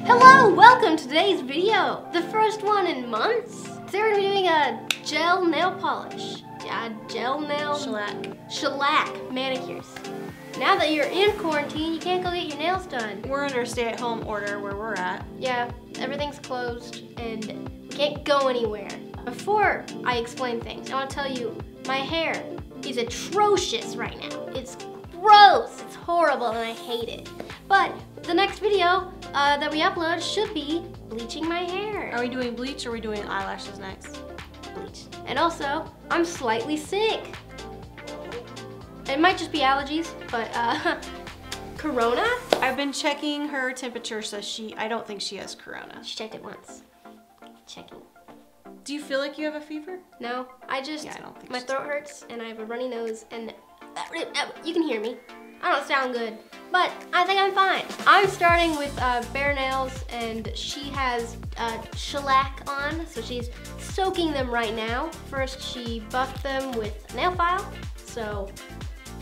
Hello, welcome to today's video. The first one in months. Today we're gonna be doing a gel nail polish. Shellac manicures. Now that you're in quarantine, you can't go get your nails done. We're under a stay-at-home order where we're at. Yeah, everything's closed and we can't go anywhere. Before I explain things, I want to tell you my hair is atrocious right now. It's gross, it's horrible, and I hate it. But the next video that we upload should be bleaching my hair. Are we doing bleach or are we doing eyelashes next? Bleach. And also, I'm slightly sick. It might just be allergies, but corona? I've been checking her temperature, so I don't think she has corona. She checked it once. Checking. Do you feel like you have a fever? No, I don't think my throat hurts and I have a runny nose and you can hear me. I don't sound good, but I think I'm fine. I'm starting with bare nails, and she has shellac on, so she's soaking them right now. First, she buffed them with a nail file, so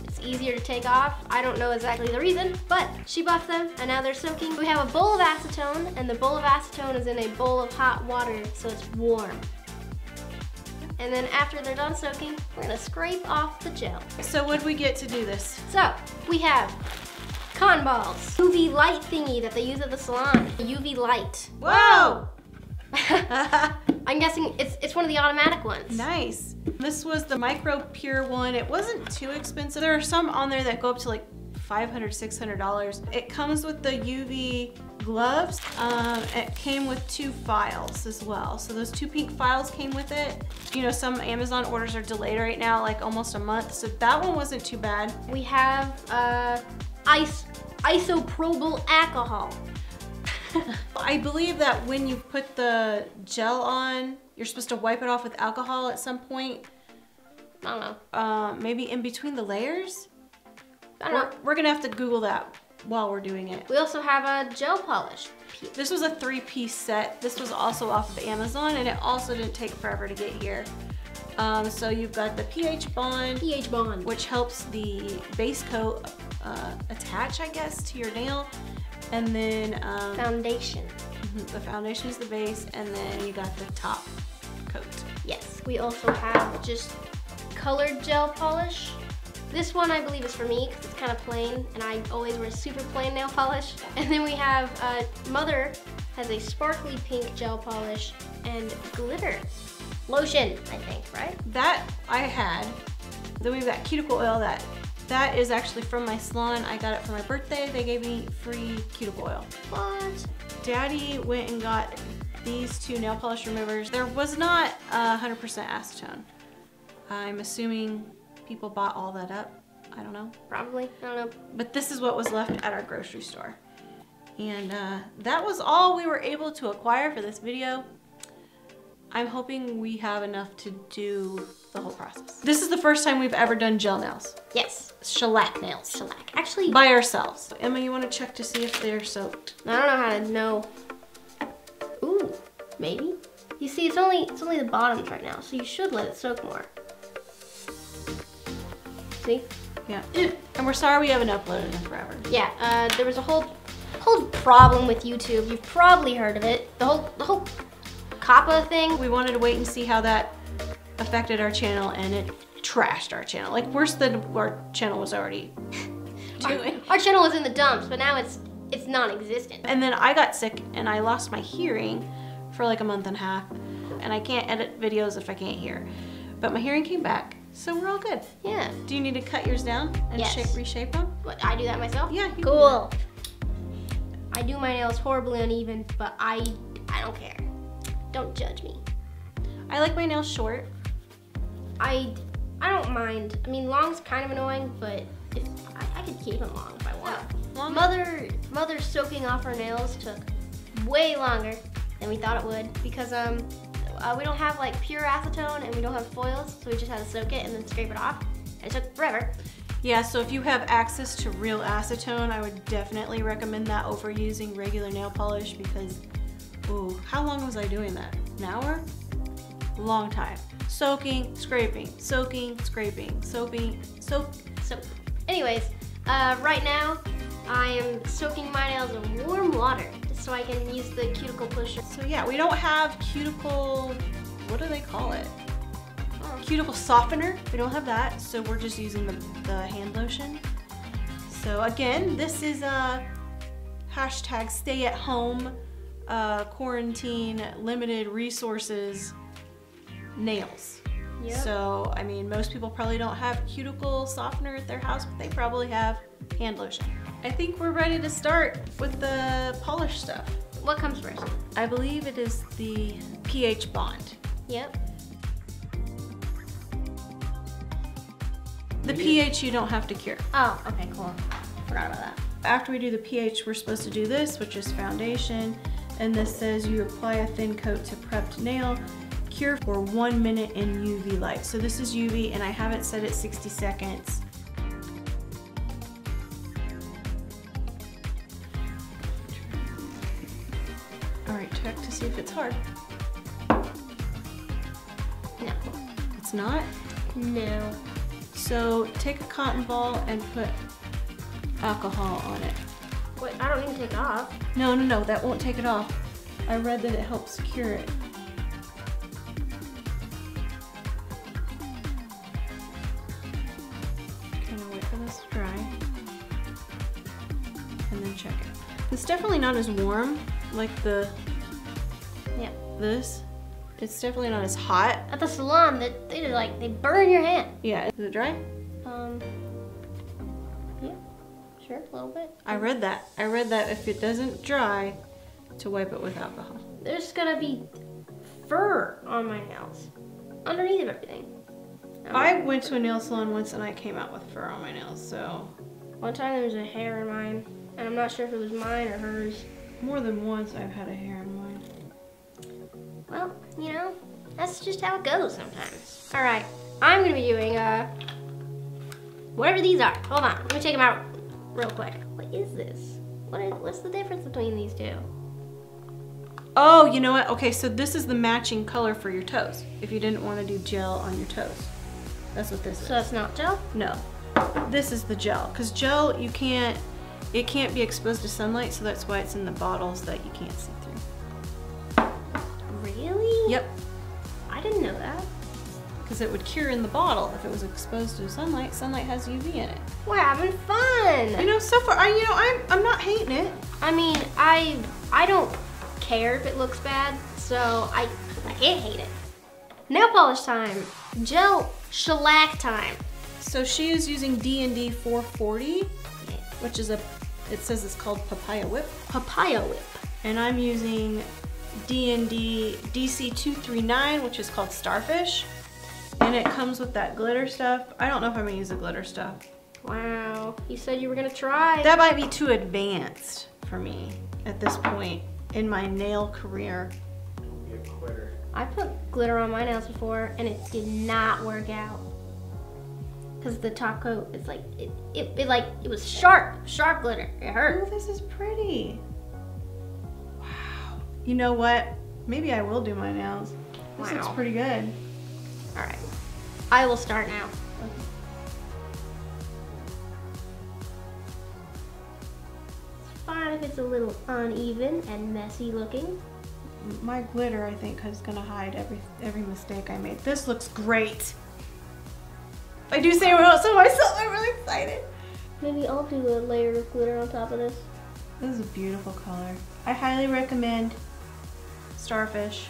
it's easier to take off. I don't know exactly the reason, but she buffed them, and now they're soaking. We have a bowl of acetone, and the bowl of acetone is in a bowl of hot water, so it's warm. And then after they're done soaking, we're gonna scrape off the gel. So what do we get to do this? So, we have cotton balls, UV light thingy that they use at the salon, UV light. Whoa! I'm guessing it's one of the automatic ones. Nice. This was the micro pure one. It wasn't too expensive. There are some on there that go up to like $500, $600. It comes with the UV gloves. It came with 2 files as well. So those 2 pink files came with it. You know, some Amazon orders are delayed right now, like almost a month. So that one wasn't too bad. We have isopropyl alcohol. I believe that when you put the gel on, you're supposed to wipe it off with alcohol at some point. I don't know. Maybe in between the layers? I don't know. We're gonna have to Google that while we're doing it. We also have a gel polish. This was a 3-piece set. This was also off of Amazon, and it also didn't take forever to get here. So you've got the pH bond, which helps the base coat attach, I guess, to your nail. And then foundation. The foundation is the base, and then you got the top coat. Yes. We also have just colored gel polish. This one I believe is for me because it's kind of plain, and I always wear super plain nail polish. And then we have Mother has a sparkly pink gel polish and glitter lotion, I think, right? That I had. Then we've got cuticle oil. That is actually from my salon. I got it for my birthday. They gave me free cuticle oil. What? Daddy went and got these 2 nail polish removers. There was not 100% acetone. I'm assuming people bought all that up. I don't know. Probably, I don't know. But this is what was left at our grocery store. And that was all we were able to acquire for this video. I'm hoping we have enough to do the whole process. This is the first time we've ever done gel nails. Yes. Shellac nails. Shellac. Actually, by ourselves. Emma, you want to check to see if they're soaked? I don't know how to know. Ooh, maybe. You see, it's only the bottoms right now, so you should let it soak more. See? Yeah. And we're sorry we haven't uploaded in forever. Yeah. There was a whole problem with YouTube. You've probably heard of it. The whole COPPA thing. We wanted to wait and see how that affected our channel, and it trashed our channel. Like worse than our channel was already doing. Our channel was in the dumps, but now it's non-existent. And then I got sick and I lost my hearing for like a month and a half, and I can't edit videos if I can't hear. But my hearing came back, so we're all good. Yeah. Do you need to cut yours down and reshape them? What, I do that myself? Yeah. Cool. I do my nails horribly uneven, but I don't care. Don't judge me. I like my nails short. I don't mind. I mean, long's kind of annoying, but I could keep them long if I want. Yeah. Mother soaking off her nails took way longer than we thought it would because we don't have like pure acetone and we don't have foils, so we just had to soak it and then scrape it off. And it took forever. Yeah, so if you have access to real acetone, I would definitely recommend that over using regular nail polish because, ooh, how long was I doing that? An hour? Long time. Soaking, scraping, soaking, scraping, soaping, soak. Anyways, right now I am soaking my nails in warm water to so I can use the cuticle pusher. So yeah, we don't have cuticle, what do they call it? Cuticle softener. We don't have that, so we're just using the hand lotion. So again, this is a hashtag stay at home, quarantine, limited resources, nails. Yep. So, I mean, most people probably don't have cuticle softener at their house, but they probably have hand lotion. I think we're ready to start with the polish stuff. What comes first? I believe it is the pH bond. Yep. The pH you don't have to cure. Oh, okay, cool. Forgot about that. After we do the pH, we're supposed to do this, which is foundation. And this says you apply a thin coat to prepped nail, cure for 1 minute in UV light. So this is UV and I have it set at 60 seconds. All right, check to see if it's hard. No. It's not? No. So take a cotton ball and put alcohol on it. Wait, I don't need to take it off. No, that won't take it off. I read that it helps cure it. Kind of wait for this to dry. And then check it. It's definitely not as warm like this. It's definitely not as hot. At the salon, they burn your hand. Yeah, is it dry? Yeah, sure, a little bit. I read that if it doesn't dry, to wipe it with alcohol. There's gonna be fur on my nails, underneath of everything. I went to a nail salon once and I came out with fur on my nails, so. One time there was a hair in mine, and I'm not sure if it was mine or hers. More than once I've had a hair in mine. Well, you know, that's just how it goes sometimes. All right, I'm gonna be doing whatever these are. Hold on, let me check them out real quick. What is this? What's the difference between these two? Oh, you know what? Okay, so this is the matching color for your toes. If you didn't want to do gel on your toes. That's what this is. So that's not gel? No. This is the gel. Because gel, it can't be exposed to sunlight, so that's why it's in the bottles that you can't see through. Really? Yep. I didn't know that. Because it would cure in the bottle if it was exposed to sunlight. Sunlight has UV in it. We're having fun. You know, so far, I'm not hating it. I mean, I don't care if it looks bad, so I can't hate it. Nail polish time. Gel shellac time. So she is using D&D 440, which is it says it's called Papaya Whip. Papaya Whip. And I'm using D&D DC 239, which is called Starfish. And it comes with that glitter stuff. I don't know if I'm gonna use the glitter stuff. Wow, you said you were gonna try. That might be too advanced for me at this point in my nail career. You're a quitter. I put glitter on my nails before and it did not work out. Cause the top coat, it's like, it was sharp glitter. It hurt. Oh, this is pretty. Wow. You know what? Maybe I will do my nails. This looks pretty good. All right, I will start now. It's fine if it's a little uneven and messy looking. My glitter, I think, is gonna hide every mistake I made. This looks great. I do say so myself, I'm really excited. Maybe I'll do a layer of glitter on top of this. This is a beautiful color. I highly recommend Starfish.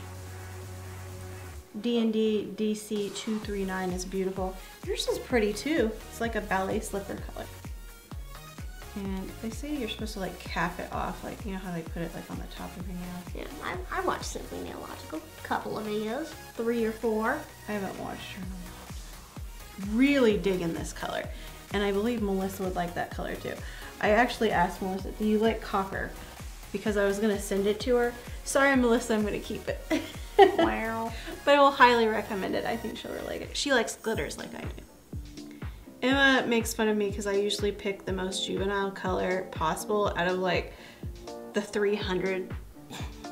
D&D DC 239 is beautiful. Yours is pretty too. It's like a ballet slipper color. And they say you're supposed to like cap it off, like, you know how they put it like on the top of your nail? Yeah, I watched Simply Nailogical. Couple of videos, 3 or 4. I haven't watched her in a while. Really digging this color. And I believe Melissa would like that color too. I actually asked Melissa, do you like copper? Because I was gonna send it to her. Sorry, Melissa, I'm gonna keep it. Wow. But I will highly recommend it. I think she'll really like it. She likes glitters like I do. Emma makes fun of me because I usually pick the most juvenile color possible out of like the 300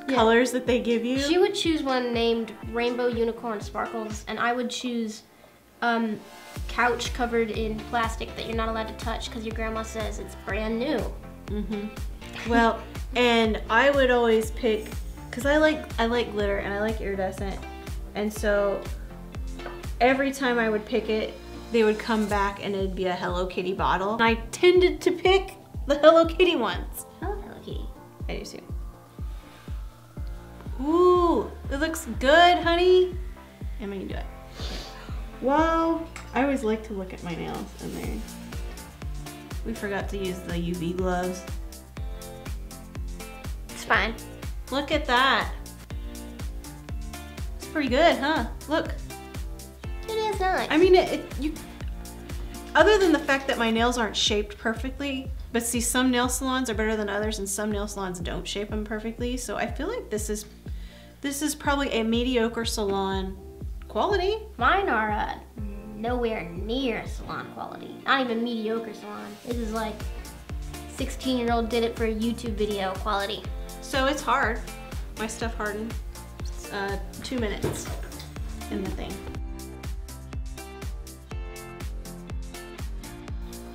colors that they give you. She would choose one named Rainbow Unicorn Sparkles, and I would choose couch covered in plastic that you're not allowed to touch because your grandma says it's brand new. Well, and I would always pick, cause I like glitter and I like iridescent, and so every time I would pick it, they would come back and it'd be a Hello Kitty bottle. And I tended to pick the Hello Kitty ones. I love Hello Kitty. I do too. Ooh, it looks good, honey. I'm gonna do it. Wow, I always like to look at my nails in there. We forgot to use the UV gloves. It's fine. Look at that. It's pretty good, huh? Look. It is nice. I mean, other than the fact that my nails aren't shaped perfectly, but see, some nail salons are better than others and some nail salons don't shape them perfectly. So I feel like this is probably a mediocre salon quality. Mine are nowhere near salon quality. Not even mediocre salon. This is like 16-year-old did it for a YouTube video quality. So it's hard. My stuff hardened. 2 minutes in the thing.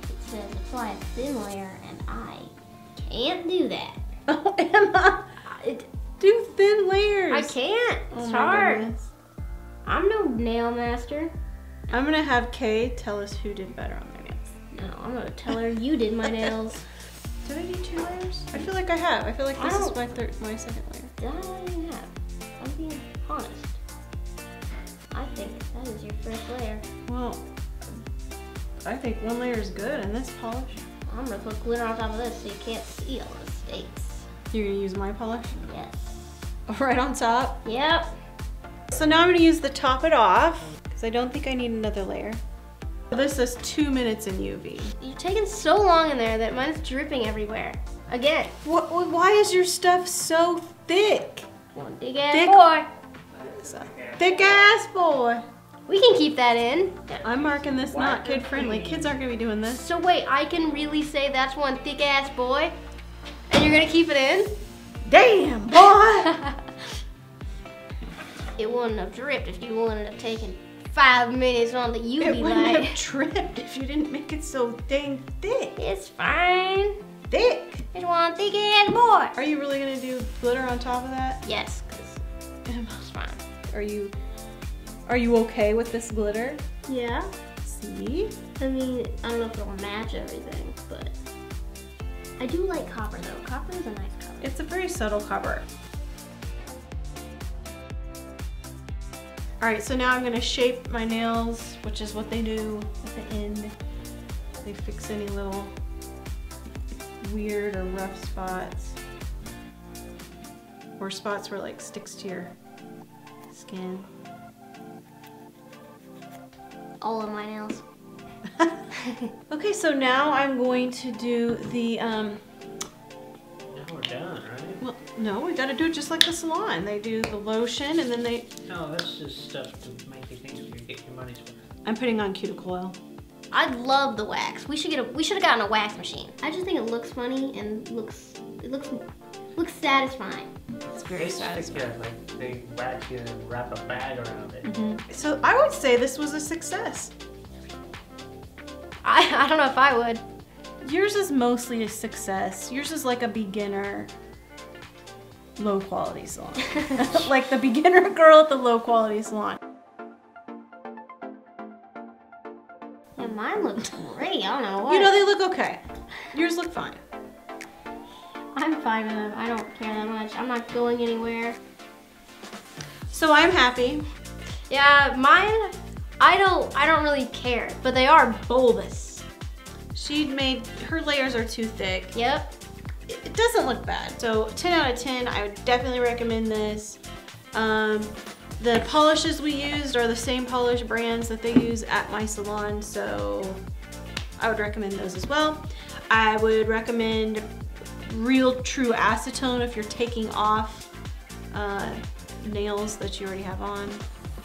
It says apply a thin layer, and I can't do that. Oh, Emma! Do thin layers. I can't. It's Oh my hard. goodness. I'm no nail master. I'm gonna have Kay tell us who did better on my nails. No, I'm gonna tell her you did my nails. Did I do 2 layers? I feel like I have. I feel like this is my second layer. Did I even have? I'm being honest. I think that is your first layer. Well, I think 1 layer is good in this polish. I'm gonna put glitter on top of this so you can't see all the mistakes. You're gonna use my polish? Yes. Right on top? Yep. So now I'm gonna use the top it off, because I don't think I need another layer. This says 2 minutes in UV. You're taking so long in there that mine's dripping everywhere. Again. Why is your stuff so thick? One big ass boy. Thick ass boy. We can keep that in. I'm marking this not kid friendly. Kids aren't gonna be doing this. So wait, I can really say that's one thick ass boy? And you're gonna keep it in? Damn, boy! It wouldn't have dripped if you wouldn't have taken 5 minutes on the UV It wouldn't light. have dripped if you didn't make it so dang thick. It's fine. Thick? It's one thick ass boy. Are you really gonna do glitter on top of that? Yes, because it's fine. Are you okay with this glitter? Yeah. See? I mean, I don't know if it'll match everything, but I do like copper though. Copper is a nice color. It's a very subtle copper. All right, so now I'm gonna shape my nails, which is what they do at the end. They fix any little weird or rough spots. Or spots where it like sticks to your skin. All of my nails. Okay, so now I'm going to do the, Now we're done, right? well, no, we gotta do it just like the salon. They do the lotion and then they... No, that's just stuff to make you think you get your money's worth. I'm putting on cuticle oil. I love the wax. We should have gotten a wax machine. I just think it looks funny and looks satisfying. It's very satisfying. Like they wax you and wrap a bag around it. So I would say this was a success. I don't know if I would. Yours is mostly a success. Yours is like a beginner, low quality salon. Like the beginner girl at the low quality salon. Yeah, mine looks great. I don't know what. You know, they look okay. Yours look fine. I'm fine with them. I don't care that much. I'm not going anywhere. So I'm happy. Yeah, mine, I don't really care, but they are bulbous. Her layers are too thick. Yep. It doesn't look bad. So 10 out of 10, I would definitely recommend this. The polishes we used are the same polish brands that they use at my salon, so I would recommend those as well. I would recommend real true acetone if you're taking off nails that you already have on.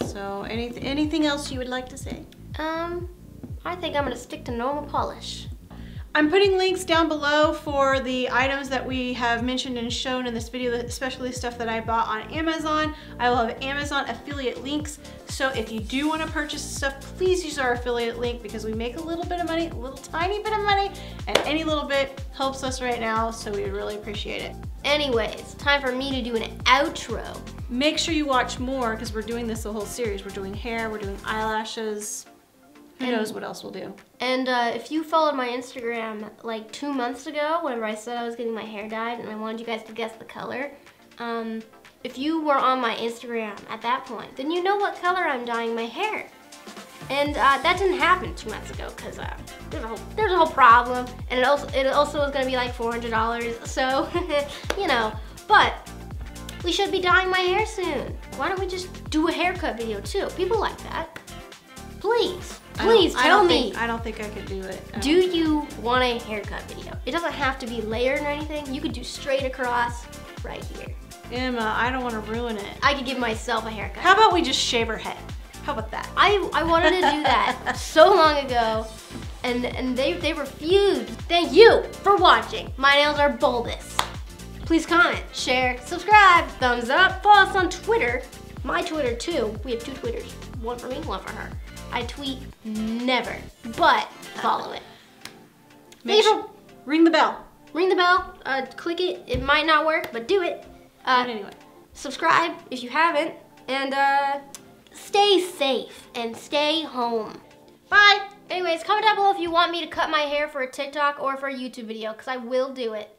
So anything else you would like to say? I think I'm gonna stick to normal polish. I'm putting links down below for the items that we have mentioned and shown in this video, especially stuff that I bought on Amazon. I will have Amazon affiliate links. So if you do want to purchase stuff, please use our affiliate link because we make a little bit of money, a little tiny bit of money, and any little bit helps us right now, so we would really appreciate it. Anyways, time for me to do an outro. Make sure you watch more because we're doing this the whole series. We're doing hair, we're doing eyelashes. Who knows what else we'll do. And if you followed my Instagram like 2 months ago, whenever I said I was getting my hair dyed and I wanted you guys to guess the color, if you were on my Instagram at that point, then you know what color I'm dyeing my hair. And that didn't happen 2 months ago because there's a whole problem, and it also was gonna be like $400. So you know, but we should be dyeing my hair soon. Why don't we just do a haircut video too? People like that. Please tell me. I don't think I could do it. Do you want a haircut video? It doesn't have to be layered or anything. You could do straight across right here. Emma, I don't want to ruin it. I could give myself a haircut. How about we just shave her head? How about that? I wanted to do that so long ago, and they refused. Thank you for watching. My nails are bulbous. Please comment, share, subscribe, thumbs up, follow us on Twitter. My Twitter too. We have 2 Twitters. One for me, one for her. I tweet never, but follow it. Ring the bell. Ring the bell, click it. It might not work, but do it. Anyway. Subscribe if you haven't, and stay safe and stay home. Bye. Anyways, comment down below if you want me to cut my hair for a TikTok or for a YouTube video, because I will do it.